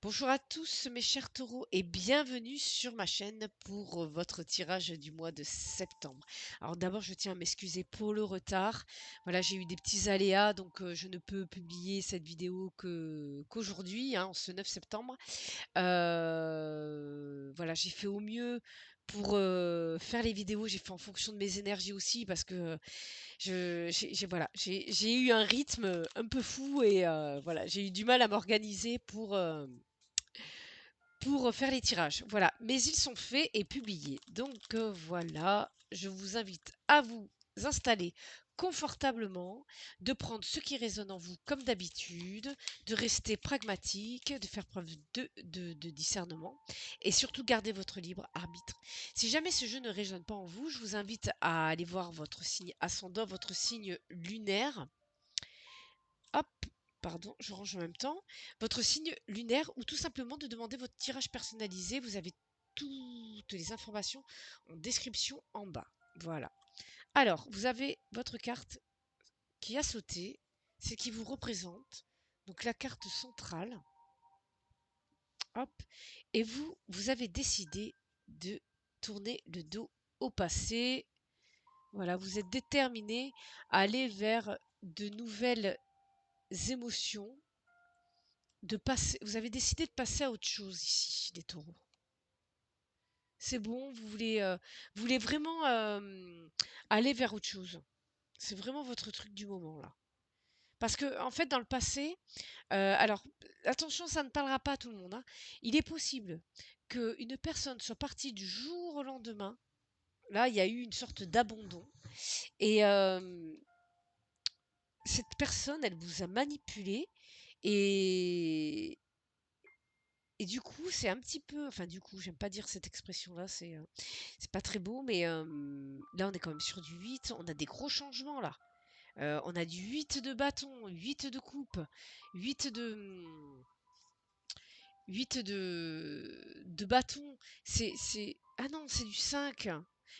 Bonjour à tous mes chers taureaux et bienvenue sur ma chaîne pour votre tirage du mois de septembre. Alors d'abord je tiens à m'excuser pour le retard. Voilà, j'ai eu des petits aléas donc je ne peux publier cette vidéo qu'aujourd'hui, en ce 9 septembre. Voilà, j'ai fait au mieux pour faire les vidéos. J'ai fait en fonction de mes énergies aussi parce que voilà, j'ai eu un rythme un peu fou et voilà, j'ai eu du mal à m'organiser pour faire les tirages. Voilà, mais ils sont faits et publiés. Donc voilà, je vous invite à vous installer confortablement, de prendre ce qui résonne en vous comme d'habitude, de rester pragmatique, de faire preuve de discernement et surtout garder votre libre arbitre. Si jamais ce jeu ne résonne pas en vous, je vous invite à aller voir votre signe ascendant, votre signe lunaire. Hop, pardon, je range en même temps. Votre signe lunaire ou tout simplement de demander votre tirage personnalisé. Vous avez toutes les informations en description en bas. Voilà. Alors, vous avez votre carte qui a sauté, c'est qui vous représente. Donc la carte centrale. Hop. Et vous avez décidé de tourner le dos au passé. Voilà, vous êtes déterminé à aller vers de nouvelles émotions. Vous avez décidé de passer à autre chose ici, les taureaux. C'est bon, vous voulez vraiment aller vers autre chose. C'est vraiment votre truc du moment là. Parce que en fait, dans le passé, alors attention, ça ne parlera pas à tout le monde, hein. Il est possible qu'une personne soit partie du jour au lendemain. Là, il y a eu une sorte d'abandon. Et cette personne, elle vous a manipulé. Et, Et du coup, c'est un petit peu enfin du coup, j'aime pas dire cette expression-là, c'est pas très beau, mais là, on est quand même sur du 8. On a des gros changements là. On a du 8 de bâton, 8 de coupe, 8 de, 8 de bâton. Ah non, c'est du 5.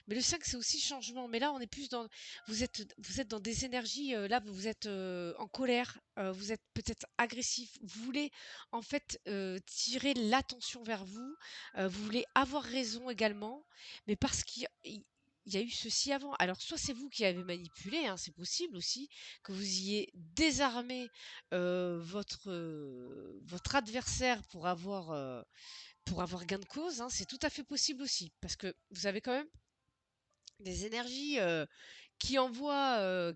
Mais le 5, c'est aussi changement. Mais là, on est plus dans. Vous êtes dans des énergies. Là, vous êtes en colère. Vous êtes peut-être agressif. Vous voulez, en fait, tirer l'attention vers vous. Vous voulez avoir raison également. Mais parce qu'il y a eu ceci avant. Alors, soit c'est vous qui avez manipulé, hein, c'est possible aussi, que vous ayez désarmé votre adversaire pour avoir gain de cause, hein, c'est tout à fait possible aussi. Parce que vous avez quand même des énergies qui envoient,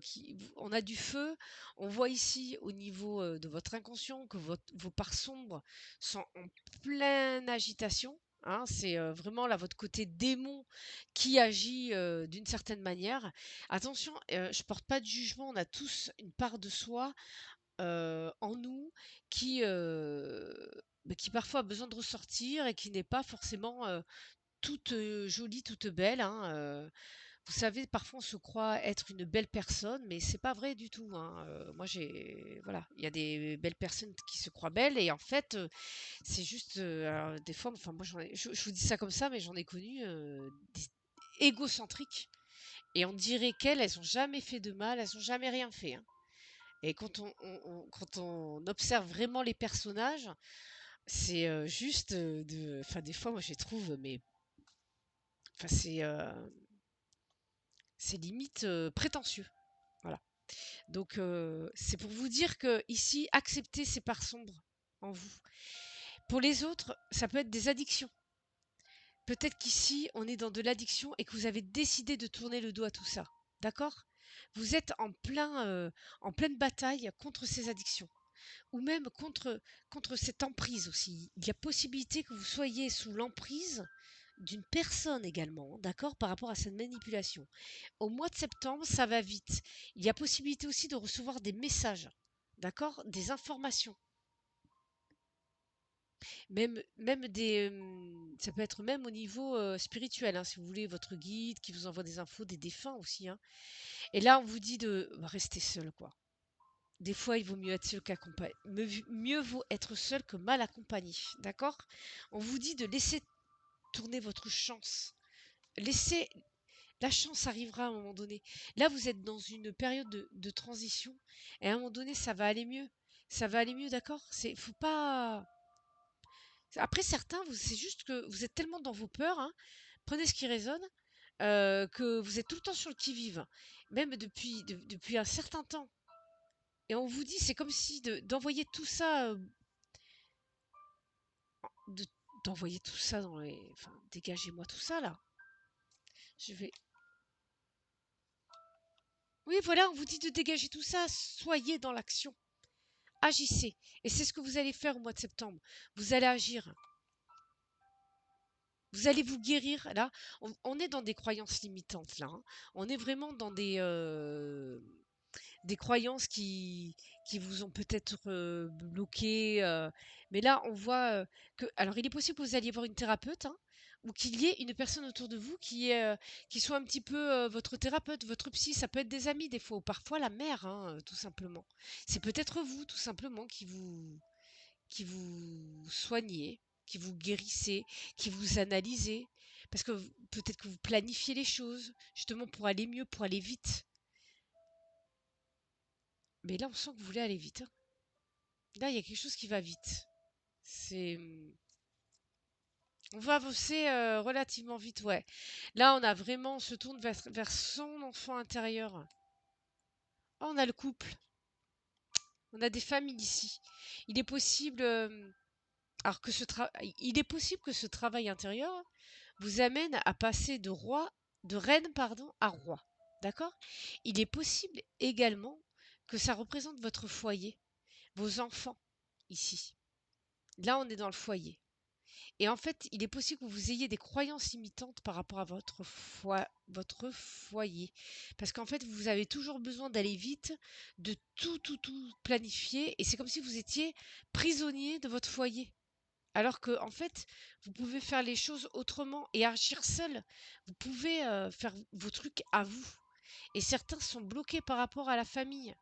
on a du feu. On voit ici au niveau de votre inconscient que vos parts sombres sont en pleine agitation. Hein, c'est vraiment là votre côté démon qui agit d'une certaine manière. Attention, je porte pas de jugement, on a tous une part de soi en nous qui, qui parfois a besoin de ressortir et qui n'est pas forcément, toute, jolie, toute belle, hein, vous savez, parfois on se croit être une belle personne, mais c'est pas vrai du tout, hein, moi voilà, il y a des belles personnes qui se croient belles et en fait, c'est juste, alors des fois, enfin moi je vous dis ça comme ça, mais j'en ai connu, des égocentriques et on dirait elles ont jamais fait de mal, elles ont jamais rien fait, hein. Et quand on observe vraiment les personnages, c'est juste enfin, des fois, moi, je les trouve, mais enfin, c'est limite prétentieux. Voilà. Donc, c'est pour vous dire que ici, acceptez ces parts sombres en vous. Pour les autres, ça peut être des addictions. Peut-être qu'ici, on est dans de l'addiction et que vous avez décidé de tourner le dos à tout ça. D'accord? Vous êtes en pleine bataille contre ces addictions. Ou même contre cette emprise aussi. Il y a possibilité que vous soyez sous l'emprise d'une personne également, d'accord, par rapport à cette manipulation. Au mois de septembre, ça va vite. Il y a possibilité aussi de recevoir des messages, d'accord, des informations, même ça peut être même au niveau spirituel, hein, si vous voulez, votre guide qui vous envoie des infos, des défunts aussi, hein. Et là, on vous dit de rester seul, quoi. Des fois, il vaut mieux être seul qu'accompagné. Mieux vaut être seul que mal accompagné. D'accord? On vous dit de laisser tourner votre chance. Laissez. La chance arrivera à un moment donné. Là, vous êtes dans une période de transition. Et à un moment donné, ça va aller mieux. Ça va aller mieux, d'accord? Faut pas. Après certains, c'est juste que vous êtes tellement dans vos peurs, hein, prenez ce qui résonne, que vous êtes tout le temps sur le qui-vive, même depuis un certain temps. Et on vous dit, c'est comme si d'envoyer tout ça, de d'envoyer tout ça dans les enfin, dégagez-moi tout ça là. Je vais Oui, voilà, on vous dit de dégager tout ça, soyez dans l'action, agissez. Et c'est ce que vous allez faire au mois de septembre. Vous allez agir. Vous allez vous guérir. Là, on est dans des croyances limitantes, là, hein. On est vraiment dans des croyances qui vous ont peut-être bloqué. Mais là, on voit que. Alors, il est possible que vous alliez voir une thérapeute, hein, ou qu'il y ait une personne autour de vous qui soit un petit peu votre thérapeute, votre psy. Ça peut être des amis, des fois, ou parfois la mère, hein, tout simplement. C'est peut-être vous, tout simplement, qui vous soignez, qui vous guérissez, qui vous analysez. Parce que peut-être que vous planifiez les choses, justement pour aller mieux, pour aller vite. Mais là, on sent que vous voulez aller vite, hein. Là, il y a quelque chose qui va vite. C'est, on va avancer relativement vite, ouais. Là, on se tourne vers son enfant intérieur. Oh, on a le couple. On a des familles ici. Il est possible, alors que il est possible que ce travail intérieur vous amène à passer de reine, pardon, à roi. D'accord? Il est possible également que ça représente votre foyer, vos enfants ici. Là, on est dans le foyer. Et en fait, il est possible que vous ayez des croyances limitantes par rapport à votre foyer. Parce qu'en fait, vous avez toujours besoin d'aller vite, de tout planifier. Et c'est comme si vous étiez prisonnier de votre foyer. Alors que, en fait, vous pouvez faire les choses autrement et agir seul. Vous pouvez faire vos trucs à vous. Et certains sont bloqués par rapport à la famille.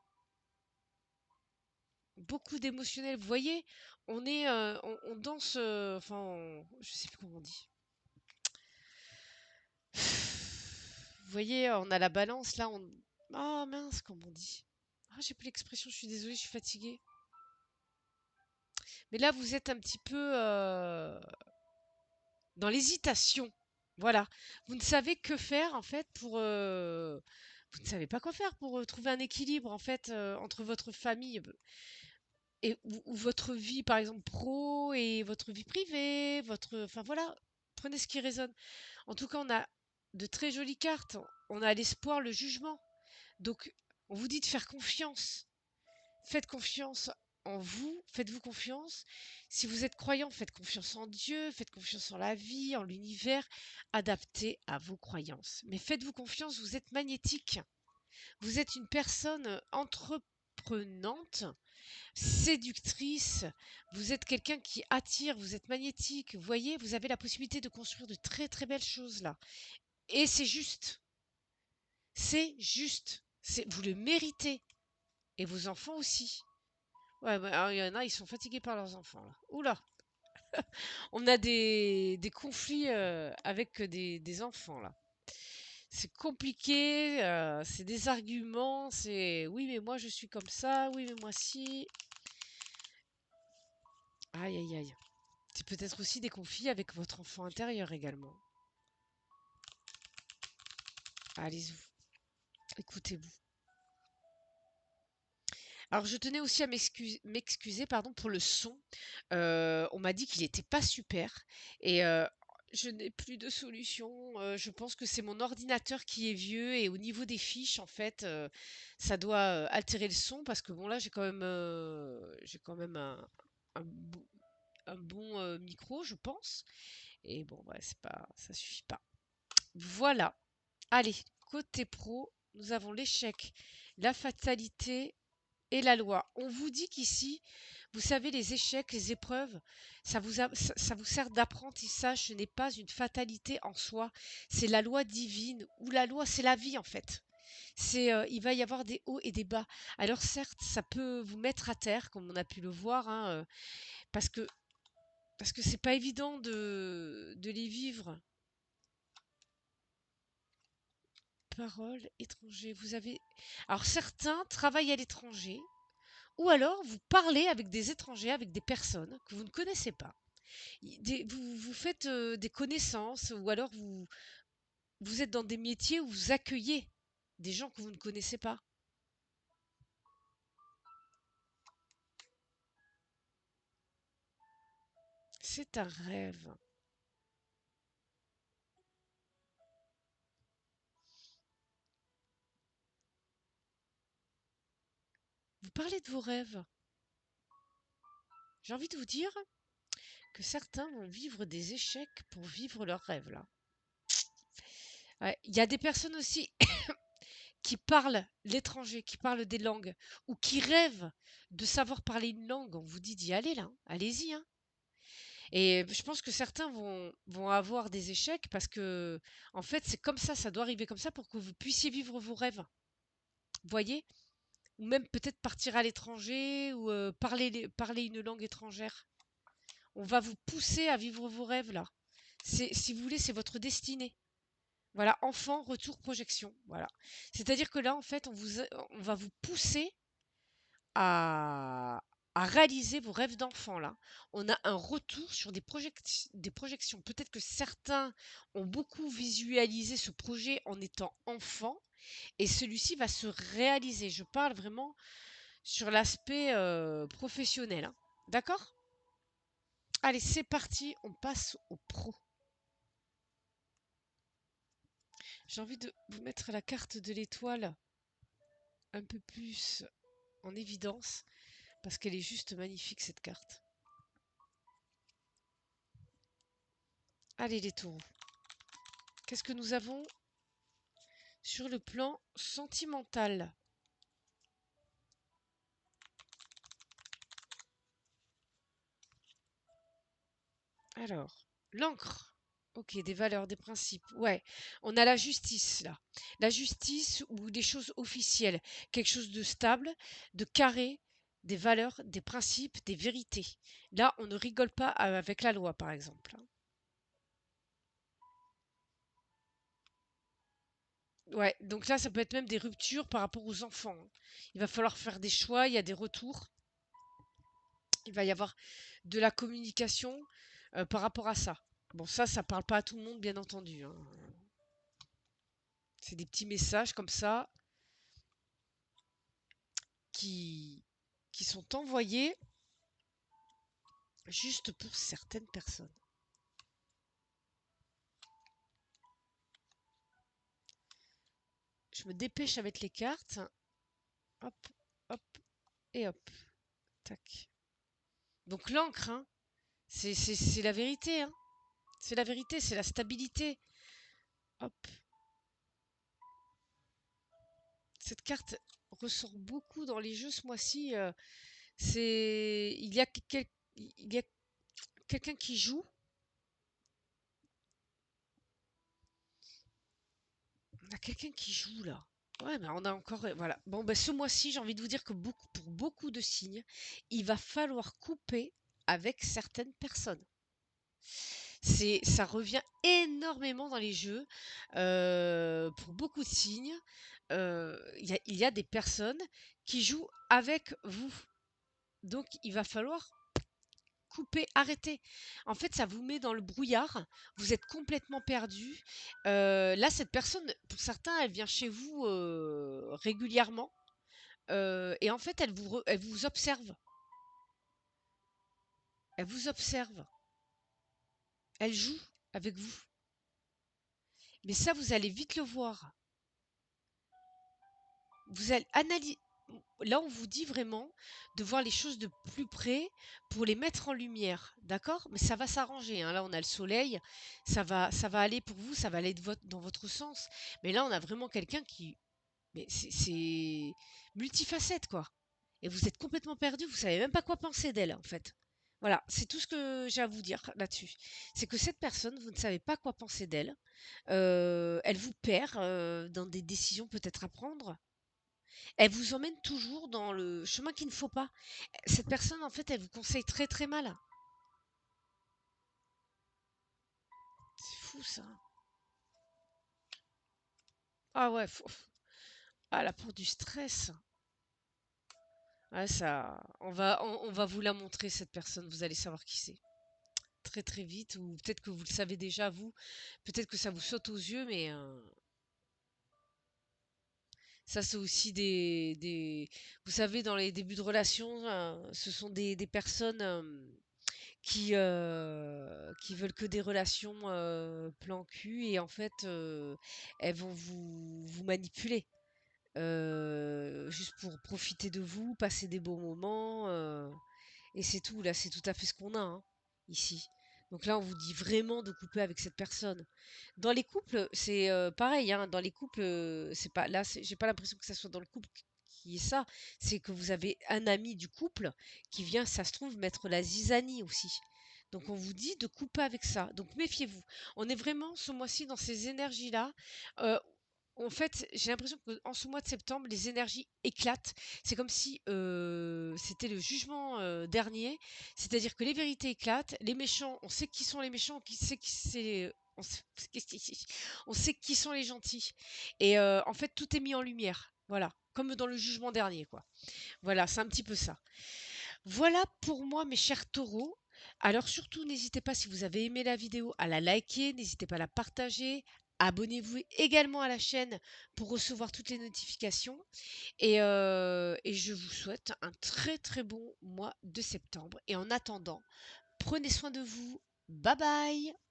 Beaucoup d'émotionnel. Vous voyez, on danse, je sais plus comment on dit. Vous voyez, on a la balance là. Ah mince, comment on dit? Ah, j'ai plus l'expression. Je suis désolée, je suis fatiguée. Mais là, vous êtes un petit peu dans l'hésitation. Voilà. Vous ne savez que faire en fait vous ne savez pas quoi faire pour trouver un équilibre en fait entre votre famille ou votre vie par exemple pro et votre vie privée, enfin voilà, prenez ce qui résonne. En tout cas, on a de très jolies cartes. On a l'espoir, le jugement. Donc, on vous dit de faire confiance. Faites confiance en vous, faites-vous confiance. Si vous êtes croyant, faites confiance en Dieu, faites confiance en la vie, en l'univers, adapté à vos croyances. Mais faites-vous confiance, vous êtes magnétique. Vous êtes une personne entreprenante, séductrice, vous êtes quelqu'un qui attire, vous êtes magnétique. Vous voyez, vous avez la possibilité de construire de très très belles choses là. Et c'est juste. C'est juste. Vous le méritez. Et vos enfants aussi. Ouais, bah, alors, il y en a, ils sont fatigués par leurs enfants, là. Oula, on a des conflits avec des enfants, là. C'est compliqué, c'est des arguments, c'est oui, mais moi je suis comme ça, oui, mais moi si. Aïe, aïe, aïe. C'est peut-être aussi des conflits avec votre enfant intérieur également. Allez-y, écoutez-vous. Alors, je tenais aussi à m'excuser, pardon, pour le son. On m'a dit qu'il était pas super et je n'ai plus de solution. Je pense que c'est mon ordinateur qui est vieux et au niveau des fiches, en fait, ça doit, altérer le son parce que bon, là, j'ai quand même un bon micro, je pense et bon, ouais, c'est pas ça suffit pas. Voilà. Allez, côté pro, nous avons l'échec, la fatalité et la loi. On vous dit qu'ici, vous savez, les échecs, les épreuves, ça vous sert d'apprentissage. Ce n'est pas une fatalité en soi. C'est la loi divine. Ou la loi, c'est la vie en fait. Il va y avoir des hauts et des bas. Alors certes, ça peut vous mettre à terre, comme on a pu le voir, hein, parce que parce que c'est pas évident de les vivre. Parole étranger. Alors certains travaillent à l'étranger. Ou alors, vous parlez avec des étrangers, avec des personnes que vous ne connaissez pas. Vous faites des connaissances ou alors vous êtes dans des métiers où vous accueillez des gens que vous ne connaissez pas. C'est un rêve. Vous parlez de vos rêves. J'ai envie de vous dire que certains vont vivre des échecs pour vivre leurs rêves là. Ouais, il y a des personnes aussi qui parlent l'étranger, qui parlent des langues ou qui rêvent de savoir parler une langue. On vous dit d'y aller là, hein. Allez-y, hein. Et je pense que certains vont avoir des échecs parce que, en fait, c'est comme ça doit arriver comme ça pour que vous puissiez vivre vos rêves. Voyez? Ou même peut-être partir à l'étranger ou parler une langue étrangère. On va vous pousser à vivre vos rêves là. Si vous voulez, c'est votre destinée. Voilà, enfant, retour, projection. Voilà. C'est-à-dire que là, en fait, on va vous pousser à, à réaliser vos rêves d'enfant là. On a un retour sur des projections. Peut-être que certains ont beaucoup visualisé ce projet en étant enfant et celui-ci va se réaliser. Je parle vraiment sur l'aspect professionnel, hein. D'accord? Allez, c'est parti, on passe au pro. J'ai envie de vous mettre la carte de l'étoile un peu plus en évidence parce qu'elle est juste magnifique cette carte. Allez les taureaux. Qu'est-ce que nous avons sur le plan sentimental? Alors, l'encre. Ok, des valeurs, des principes. Ouais, on a la justice là. La justice ou des choses officielles. Quelque chose de stable, de carré, des valeurs, des principes, des vérités. Là, on ne rigole pas avec la loi, par exemple, hein. Ouais, donc là, ça peut être même des ruptures par rapport aux enfants, hein. Il va falloir faire des choix, il y a des retours. Il va y avoir de la communication par rapport à ça. Bon, ça parle pas à tout le monde, bien entendu, hein. C'est des petits messages comme ça qui, qui sont envoyés juste pour certaines personnes. Je me dépêche avec les cartes. Hop, hop et hop. Tac. Donc l'encre, hein, c'est la vérité, hein. C'est la vérité, c'est la stabilité. Hop. Cette carte ressort beaucoup dans les jeux ce mois-ci. Il y a quelqu'un qui joue. On a quelqu'un qui joue là. Ouais, mais on a encore. Voilà. Bon, ben, ce mois-ci, j'ai envie de vous dire que pour beaucoup de signes, il va falloir couper avec certaines personnes. Ça revient énormément dans les jeux. Pour beaucoup de signes, il y a des personnes qui jouent avec vous. Donc, il va falloir couper, arrêter. En fait, ça vous met dans le brouillard. Vous êtes complètement perdu. Là, cette personne, pour certains, elle vient chez vous régulièrement. Et en fait, elle vous observe. Elle vous observe. Elle joue avec vous. Mais ça, vous allez vite le voir. Vous allez analyser. Là, on vous dit vraiment de voir les choses de plus près pour les mettre en lumière, d'accord? Mais ça va s'arranger, hein. Là, on a le soleil, ça va aller pour vous, ça va aller dans votre sens. Mais là, on a vraiment quelqu'un qui, mais c'est multifacette, quoi. Et vous êtes complètement perdu, vous savez même pas quoi penser d'elle, en fait. Voilà, c'est tout ce que j'ai à vous dire là-dessus. C'est que cette personne, vous ne savez pas quoi penser d'elle. Elle vous perd dans des décisions peut-être à prendre. Elle vous emmène toujours dans le chemin qu'il ne faut pas. Cette personne, en fait, elle vous conseille très très mal. C'est fou ça. Ah ouais, ah là pour du stress. Ouais, ça, on va vous la montrer cette personne. Vous allez savoir qui c'est. très très vite, ou peut-être que vous le savez déjà vous, peut-être que ça vous saute aux yeux, mais ça c'est aussi vous savez, dans les débuts de relation, ce sont des personnes qui veulent que des relations plan cul, et en fait elles vont vous manipuler. Juste pour profiter de vous, passer des bons moments, et c'est tout. Là, c'est tout à fait ce qu'on a, hein, ici. Donc là, on vous dit vraiment de couper avec cette personne. Dans les couples, c'est pareil, hein. Dans les couples, c'est pas là, j'ai pas l'impression que ça soit dans le couple qui est ça. C'est que vous avez un ami du couple qui vient, ça se trouve, mettre la zizanie aussi. Donc on vous dit de couper avec ça. Donc méfiez-vous. On est vraiment ce mois-ci dans ces énergies-là. Euh, En fait, j'ai l'impression qu'en ce mois de septembre, les énergies éclatent. C'est comme si c'était le jugement dernier. C'est-à-dire que les vérités éclatent. Les méchants, on sait qui sont les méchants, qui sait qui c'est. On sait qui sont les gentils. Et en fait, tout est mis en lumière. Voilà. Comme dans le jugement dernier, quoi. Voilà, c'est un petit peu ça. Voilà pour moi, mes chers taureaux. Alors surtout, n'hésitez pas, si vous avez aimé la vidéo, à la liker, n'hésitez pas à la partager. Abonnez-vous également à la chaîne pour recevoir toutes les notifications. Et je vous souhaite un très très bon mois de septembre. Et en attendant, prenez soin de vous. Bye bye!